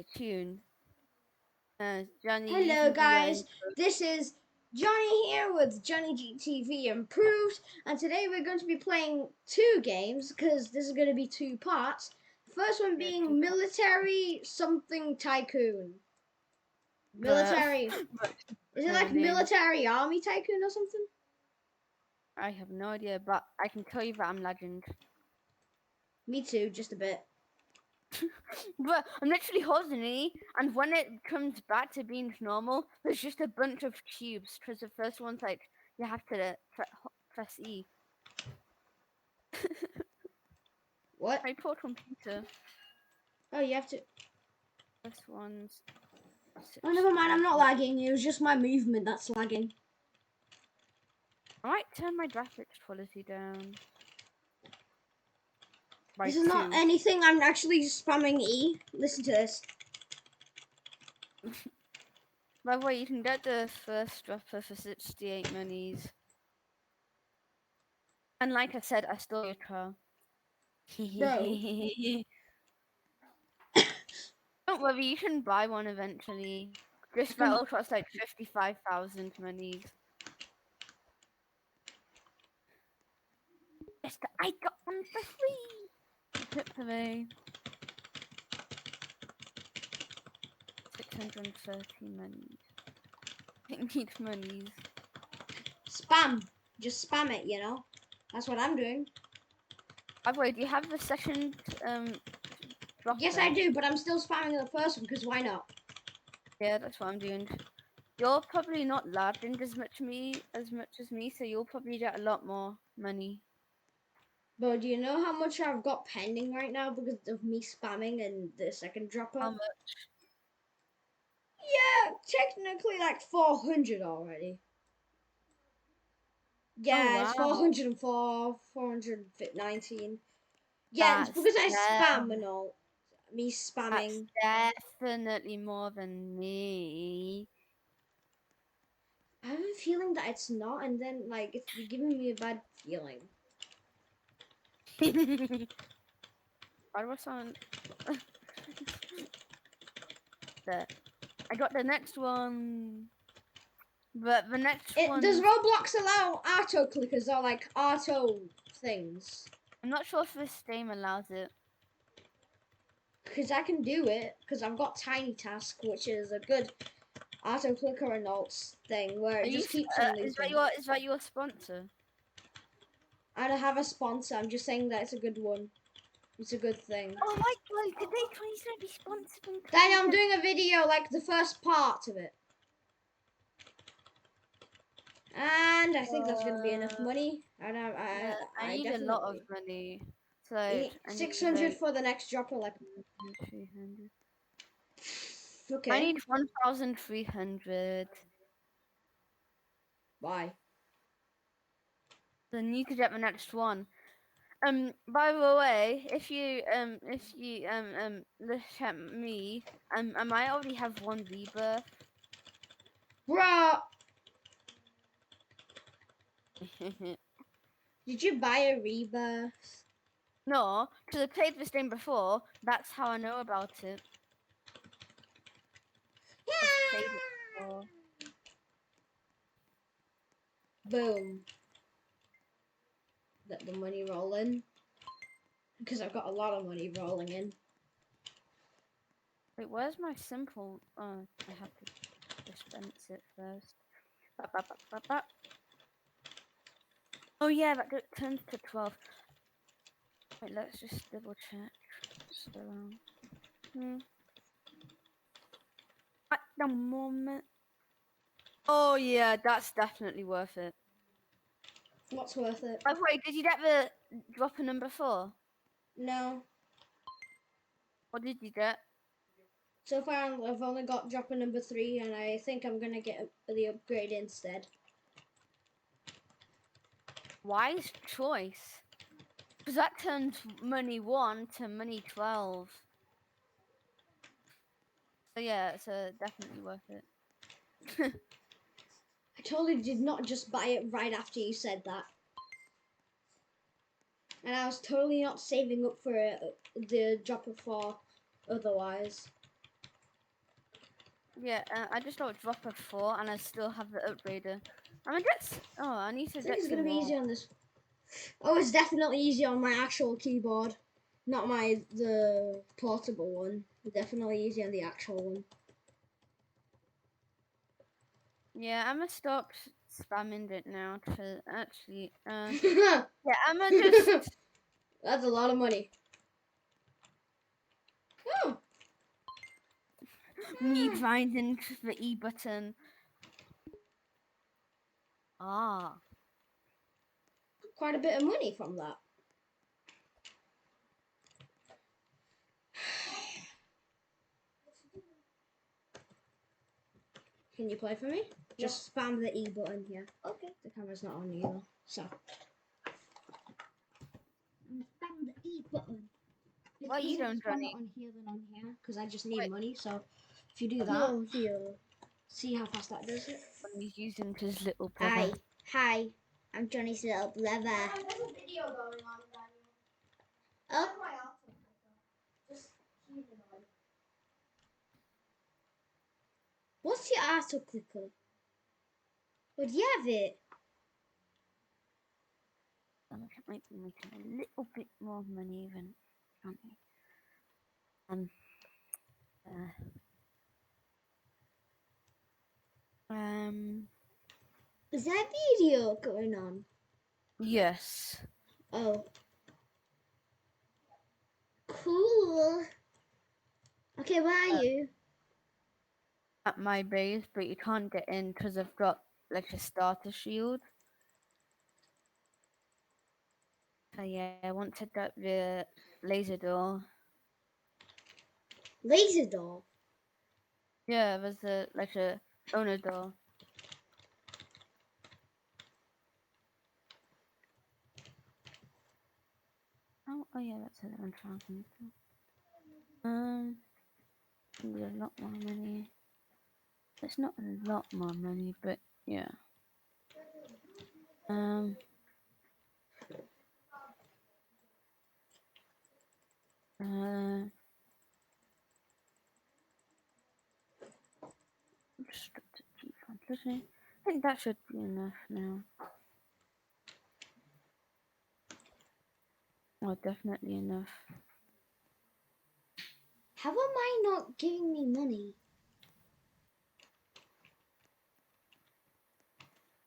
Tycoon. Johnny Hello GTV. guys, this is Johnny here with JonnyGTV Improved, and today we're going to be playing two games because this is going to be two parts. First one being Military Something Tycoon. Military. Is it like Military Army Tycoon or something? I have no idea, but I can tell you that I'm legend. Me too, just a bit. But I'm literally holding E, and when it comes back to being normal, there's just a bunch of cubes. Because the first one's like, you have to press E. What? My poor computer. Oh, you have to. This one's. Oh, never mind, I'm not lagging. It was just my movement that's lagging. I might turn my graphics quality down. This is not anything, I'm actually spamming E. Listen to this. By the way, you can get the first dropper for 68 monies. And like I said, I stole your car. Bro. Don't worry, you can buy one eventually. This battle costs like 55,000 monies. Yes, I got one for free! Tip for me. 630 monies. I need monies. Spam. Just spam it, you know? That's what I'm doing. By the way, do you have the second dropper? Yes, I do, but I'm still spamming the first one because why not? Yeah, that's what I'm doing. You're probably not lagging as much as me, so you'll probably get a lot more money. But do you know how much I've got pending right now because of me spamming and the second dropper? How much? Yeah, technically like 400 already. Yeah, Oh, wow. it's 404, 419. Yeah, it's That's because I spam and all. Me spamming. That's definitely more than me. I have a feeling that it's not, and then like it's giving me a bad feeling. Why do I sound? There. I got the next one, but the next one. Does Roblox allow auto clickers or like auto things? I'm not sure if this game allows it. Because I can do it, because I've got Tiny Task, which is a good auto clicker and alts thing where it just keeps on Is looping. that your sponsor? I don't have a sponsor, I'm just saying that it's a good one. It's a good thing. Oh my god, today Tony's gonna be sponsoring. Daniel, I'm doing a video, like the first part of it. And I think that's gonna be enough money. I need a lot of money. So I 600 for the next dropper, like 300. okay. I need 1,300. Why? Then you could get the next one. By the way, if you look at me, I might already have one rebirth. Bruh! Did you buy a rebirth? No, because I played this game before. That's how I know about it. I've played it before. Boom. Let the money roll in. Because I've got a lot of money rolling in. Wait, where's my simple? Oh, I have to dispense it first. Oh yeah, that turns to 12. Wait, let's just double check. At the moment. Oh yeah, that's definitely worth it. What's worth it? By the way, did you get the dropper number 4? No. What did you get? So far, I've only got dropper number 3, and I think I'm gonna get the upgrade instead. Wise choice. Because that turns money 1 to money 12. So yeah, it's definitely worth it. I totally did not just buy it right after you said that. And I was totally not saving up for the dropper 4 otherwise. Yeah, I just got drop a 4 and I still have the upgrader. I'm gonna get. Oh, I need to I think get it's gonna some be more. easy on this. Oh, it's definitely easy on my actual keyboard, not the portable one. Definitely easy on the actual one. Yeah, I'm gonna stop spamming it now to actually. Yeah, I'm gonna just That's a lot of money. Oh, me grinding the E button. Ah, quite a bit of money from that. Can you play for me? Yeah. Just spam the E button here. Okay. The camera's not on either, so. Spam the E button. It's what you easier to doing, spam it Johnny? on here than on here because I just need Wait, money. So if you do that, here. See how fast that does it. when he's using his little brother. Hi. I'm Johnny's little brother. There's a video going on, Daniel. Oh. Just keep it on. What's your auto clicker? Would you have it? I might be making a little bit more money than Johnny. Is that video going on? Yes. Oh. Cool. Okay, where are you? At my base, but you can't get in because I've got like a starter shield. So yeah, I want to get the laser door. Laser door. Yeah, there's a owner door. Oh yeah, that's 11,000. Need a lot more money. It's not a lot more money, but yeah. Um. Restricted key fund. I think that should be enough now. Oh, definitely enough. How am I not giving me money?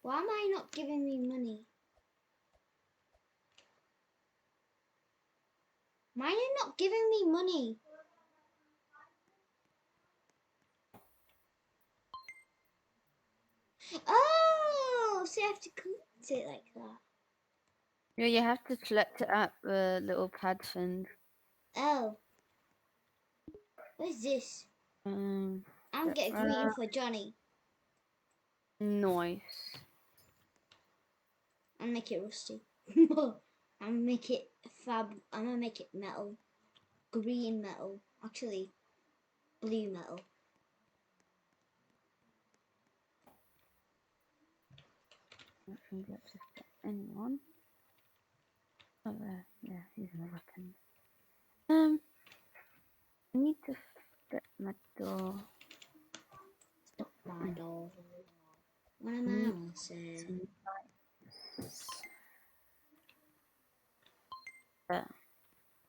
Why am I not giving me money? Why are you not giving me money? Oh, so you have to collect it like that. Yeah, you have to select it at the little pad thing. Oh. What's this? I'm getting green for Johnny. Nice. I'll make it rusty. I'll make it fab. I'm gonna make it metal. Green metal. Actually, blue metal. I think that's just anyone. Oh, there. Yeah, he's a weapon. I need to fit my door. Stop my door. What am I gonna say?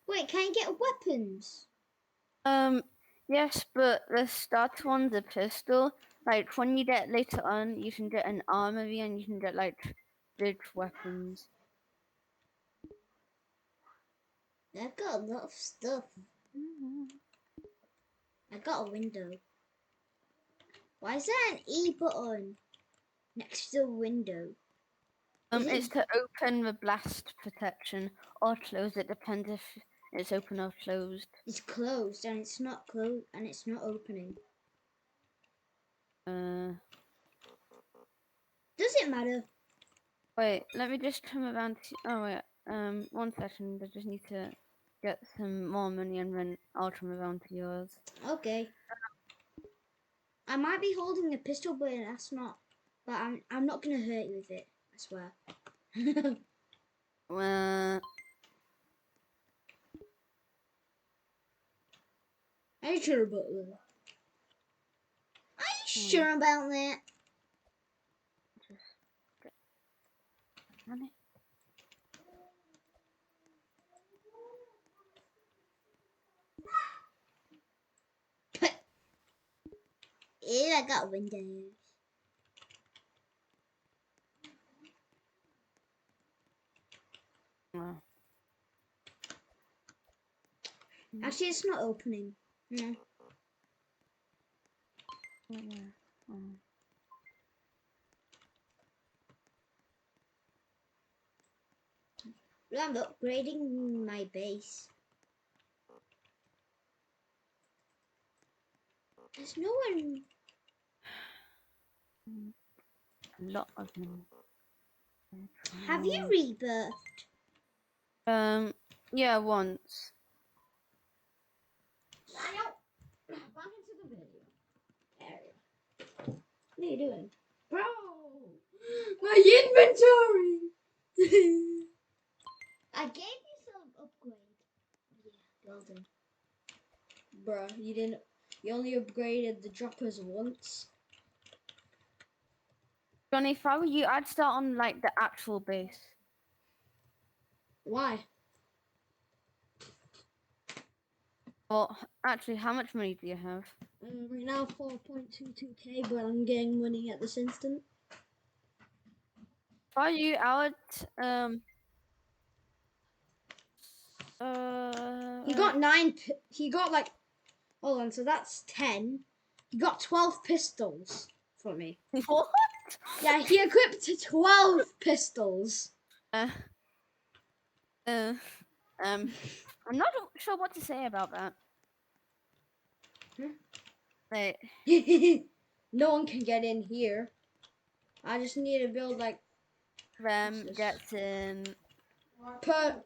Wait, can I get weapons? Yes, but the starter one's a pistol. Like, when you get later on, you can get an armory and you can get, like, big weapons. I've got a lot of stuff. I got a window. Why is there an E button next to the window? It's to open the blast protection or close it, depends if it's open or closed. It's closed and it's not closed and it's not opening. Uh, Does it matter? Wait, let me just come around to. Oh, wait. 1 second. I just need to get some more money and then I'll come around to yours. Okay. I might be holding a pistol, but that's not. But I'm not gonna hurt you with it. I swear. I should have butler. sure about that. Just get on it. Ew, I got windows. Oh. Actually, it's not opening. No. Yeah. Oh. I'm upgrading my base. There's no one. A lot of them. Have you rebirthed? Yeah, once. Back into the video area. What are you doing? Bro! My inventory! I gave you some upgrade. Yeah, building. Bruh, you didn't. You only upgraded the droppers once. Johnny, if I were you, I'd start on like the actual base. Why? Well, actually, how much money do you have? Right now 4.22k, but I'm getting money at this instant. If I were you, I would He got he got like, hold on, so that's 10. He got 12 pistols for me. what? Yeah, he equipped 12 pistols. Uh, uh, I'm not sure what to say about that. Like, No one can get in here. I just need to build like gets in. per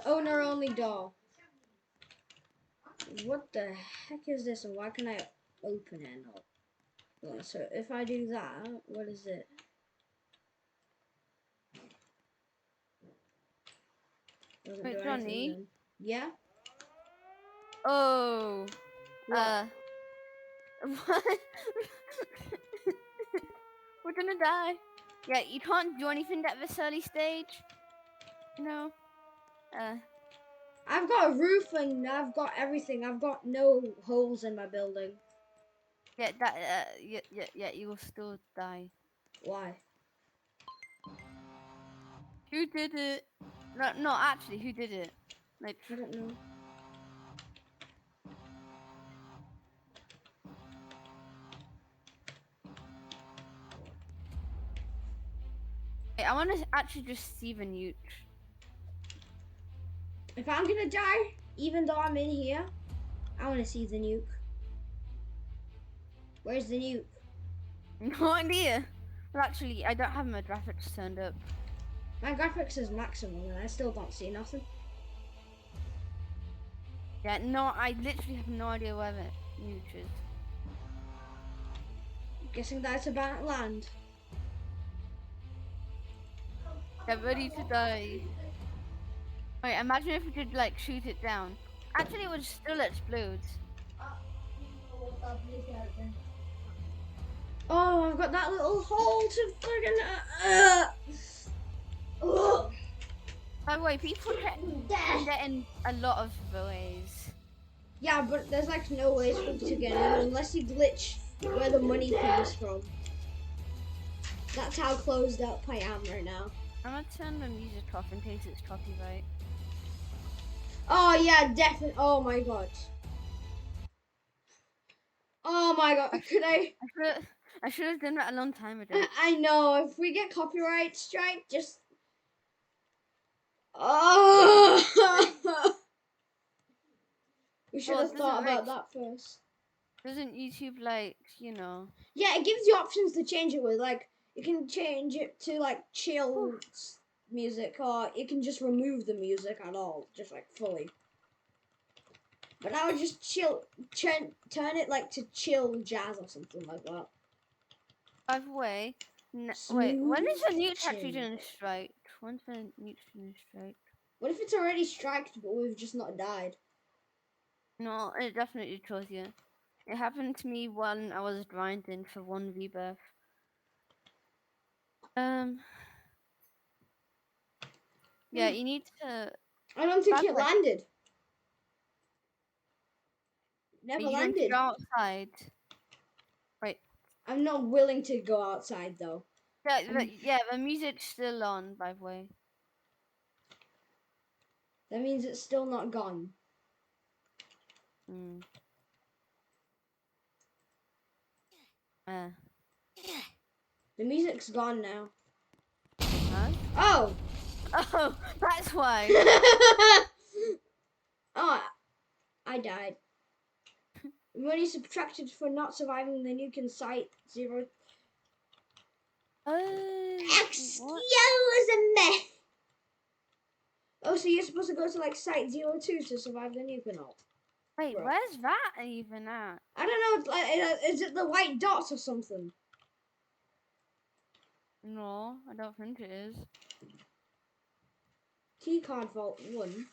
owner only door. What the heck is this and why can I open it? No. So if I do that, what is it? Doesn't Wait, do Johnny. anything then. Yeah? Oh. What? What? We're gonna die. Yeah, you can't do anything at this early stage. No. I've got a roof and I've got everything. I've got no holes in my building. Yeah, that. Yeah. You will still die. Why? Who did it? No. Actually, who did it? Like, I don't know. I want to actually just see the nuke. If I'm gonna die, even though I'm in here, I want to see the nuke. Where's the nuke? No idea. Well, actually, I don't have my graphics turned up. My graphics is maximum and I still don't see nothing. Yeah, no, I literally have no idea where the nuke is. Guessing that's about land. Get ready to die. Wait, imagine if we could like shoot it down. Actually, it would still explode. Oh, I've got that little hole to friggin' By the way, people can get in a lot of ways. Yeah, but there's like no ways to get in unless you glitch where the money comes from. That's how closed up I am right now. I'm gonna turn the music off in case it's copyright. Oh yeah, definitely. Oh my god. Oh my god. Could I? I should have done that a long time ago. I know. If we get copyright strike, just. Oh. We should Well, have thought about that first. Doesn't YouTube like, you know? Yeah, it gives you options to change it with. Like, you can change it to like chill music, or you can just remove the music at all, just like fully. But I would just turn it like to chill jazz or something like that. By the way, wait, Smooth when is the nuke chill. actually gonna strike? When's the nuke gonna strike? What if it's already striked, but we've just not died? No, it definitely tells you. It happened to me when I was grinding for one rebirth. Yeah, you need to. I don't think By the it way, landed. are Never you going to landed. go outside? Wait. I'm not willing to go outside though. Yeah, the music's still on, by the way. That means it's still not gone. Mm. Uh, The music's gone now. huh? Oh! Oh, that's why. Oh, I died. Money subtracted for not surviving the nuke in site 0. What? was a mess. Oh, so you're supposed to go to like site 02 to survive the nuke and all. Wait, Bro. where's that even at? I don't know. Is it the white dots or something? No, I don't think it is. Keycard vault 1.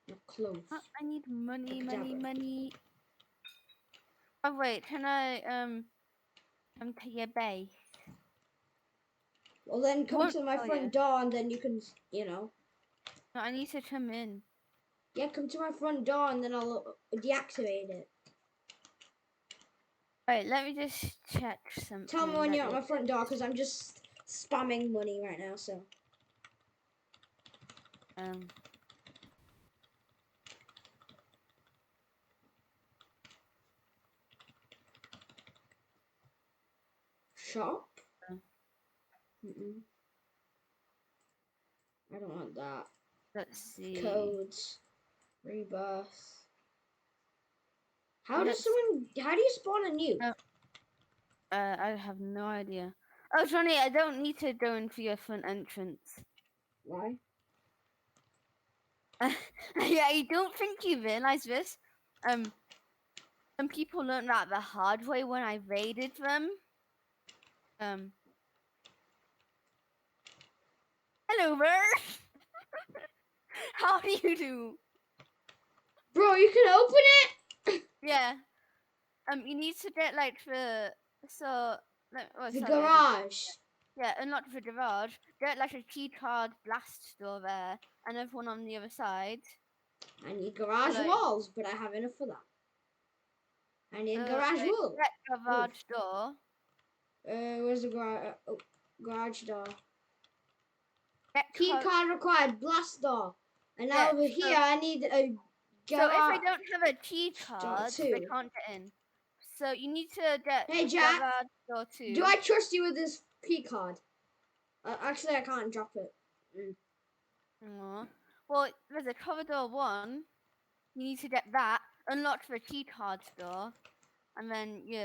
Not close. I need money, money, Dabba. money. Oh wait, can I come to your base? Well, then It come won't to my tell front you. door and then you can, you know. No, I need to come in. Yeah, come to my front door and then I'll deactivate it. Wait, let me just check something. Tell me when you're at my front door because I'm just spamming money right now, so. Um. Shop? uh, Mm-mm. I don't want that. Let's see. Codes. Rebirth. How Let's. how do you spawn a nuke? I have no idea. Oh, Johnny, I don't need to go into your front entrance. Why? Yeah, I don't think you realize this. Some people learned that the hard way when I raided them. Hello there. How do you do? Bro, you can open it? Yeah. You need to get like the oh, The sorry, I didn't. garage. Yeah, unlock the garage. Get like a key card blast door there, and everyone on the other side. I need garage Like, walls, but I have enough for that. I need a garage wait, wall. get garage door. Where's the garage? Garage door. Get Key card required. Blast door. And now yeah, over here, I need a so if garage they don't have a key door card, they too. can't get in. So you need to get Hey Jack, garage door 2. do I trust you with this key card? Actually, I can't drop it. Aw. Well, there's a corridor 1. You need to get that, unlock the key card door, and then you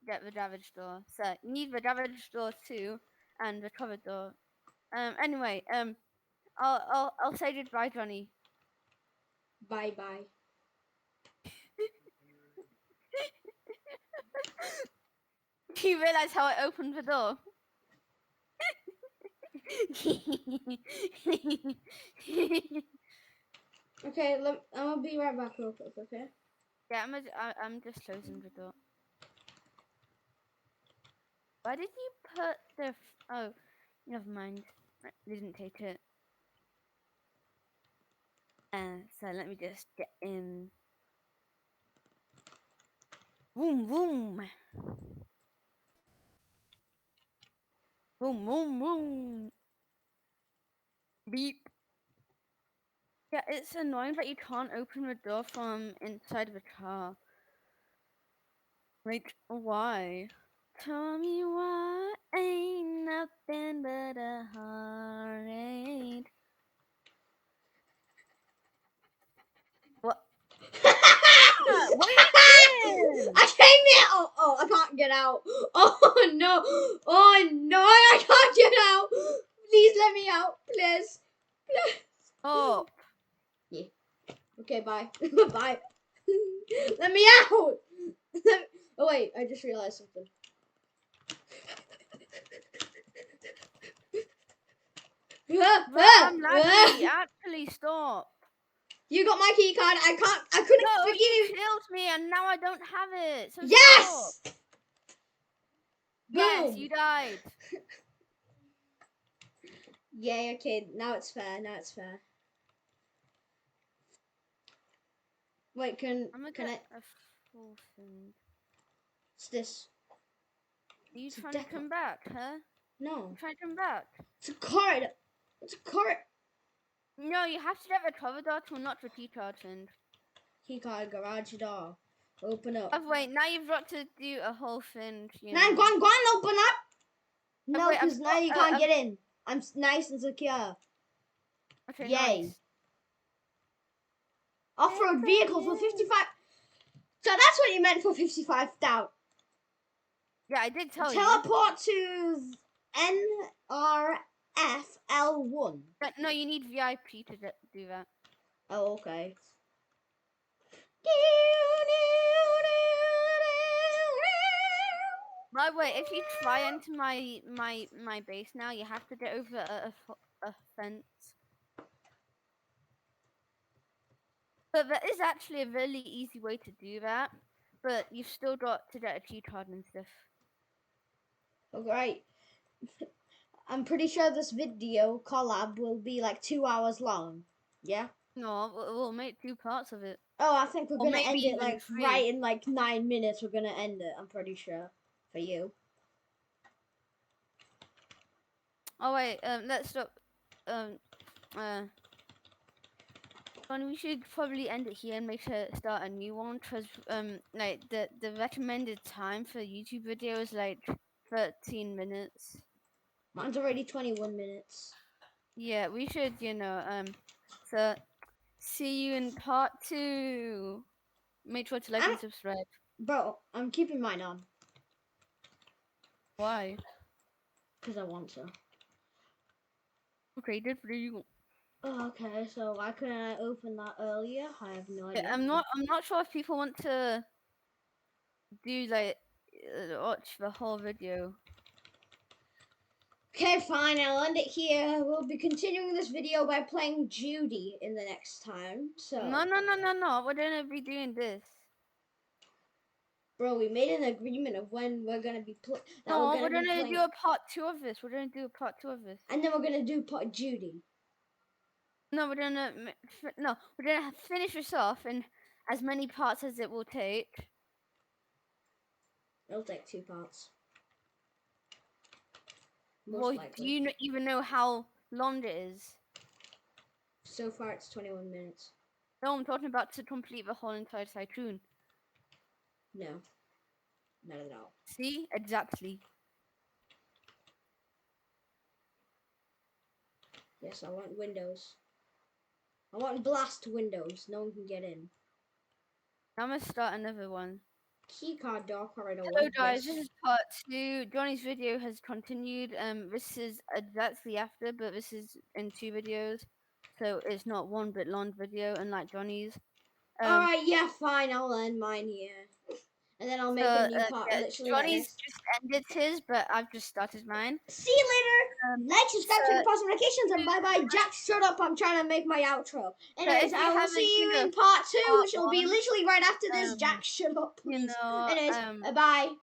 get the garage door. So you need the garage door 2 and the corridor. Anyway, I'll say goodbye, Johnny. Bye bye. Do you realize how I opened the door? Okay, I'm gonna be right back real quick. Okay. Yeah, I'm just closing the door. Why did you put the? Oh, never mind. I didn't take it. So let me just get in. Boom, boom, boom, boom, boom. Beep. Yeah, it's annoying that you can't open the door from inside of a car. Like, why? Tell me why ain't nothing but a heartache. What? What are you doing? I came out. Oh, I can't get out. Oh no. Oh no, I can't get out. Please let me out, please. Oh, Yeah. Okay, bye. Bye. Let me out. Oh wait, I just realized something. well, I'm laggy. Actually, stop. You got my key card. I couldn't No, for you you. killed me and now I don't have it. So stop. Yes! Yes, Boom. you died. Yay, okay, now it's fair. Now it's fair. Wait, I'm gonna can get I? a full thing. It's this. Are you It's a trying to deco. come back, huh? No. You trying to come back? It's a card. It's a card. No, you have to get the cover door to unlock the key card thing. Key card, garage door. Open up. Oh wait, now you've got to do a whole thing, you Now, know. go on, open up. Oh No, wait, because now you can't get in. I'm nice and secure. okay, Yay. nice. Off-road vehicle for 55. So that's what you meant for 55,000. Yeah, I did tell you. Teleport to NRFL1. But no, you need VIP to do that. Oh, okay. By the way, if you try into my base now, you have to get over a fence. But there is actually a really easy way to do that. But you've still got to get a key card and stuff. Alright. I'm pretty sure this video collab will be like 2 hours long. Yeah? No, we'll make 2 parts of it. Oh, I think we're Or gonna maybe end it even like 3. right in like 9 minutes. We're gonna end it. I'm pretty sure. For you. Oh wait, let's stop. Bonnie, we should probably end it here and make sure start a new one because like the recommended time for a YouTube video is like 13 minutes. Mine's already 21 minutes. Yeah, we should, so see you in part 2. Make sure to like and subscribe. Bro, I'm keeping mine on. Why? Because I want to. Okay, good for you. Oh, okay, so why couldn't I open that earlier? I have no idea. Yeah, I'm not sure if people want to do like watch the whole video. Okay, fine, I'll end it here. We'll be continuing this video by playing Judy in the next time. So No. We're gonna be doing this. Bro, we made an agreement of when we're gonna be playing. No, we're gonna do a part 2 of this. We're gonna do a part 2 of this. And then we're gonna do part Judy. No, we're gonna finish this off in as many parts as it will take. It'll take 2 parts. Most likely. Do you even know how long it is? So far, it's 21 minutes. No, I'm talking about to complete the whole entire Tycoon. No, not at all. See, exactly. Yes, I want windows. I want blast windows. No one can get in. I'm gonna start another one. Keycard door corridor. Hello guys, this is part 2. Johnny's video has continued. This is exactly after, but this is in 2 videos, so it's not one bit long video, unlike Johnny's. All right, yeah, fine. I'll end mine here, and then I'll make a new part. Yeah, literally, Johnny's just ended his, but I've just started mine. See you later. Like, subscribe, turn on post notifications, and bye bye. Jack, shut up. I'm trying to make my outro. Anyways, I will see you in part 2, which will be literally right after this. Jack, shut up, please. Anyways, bye.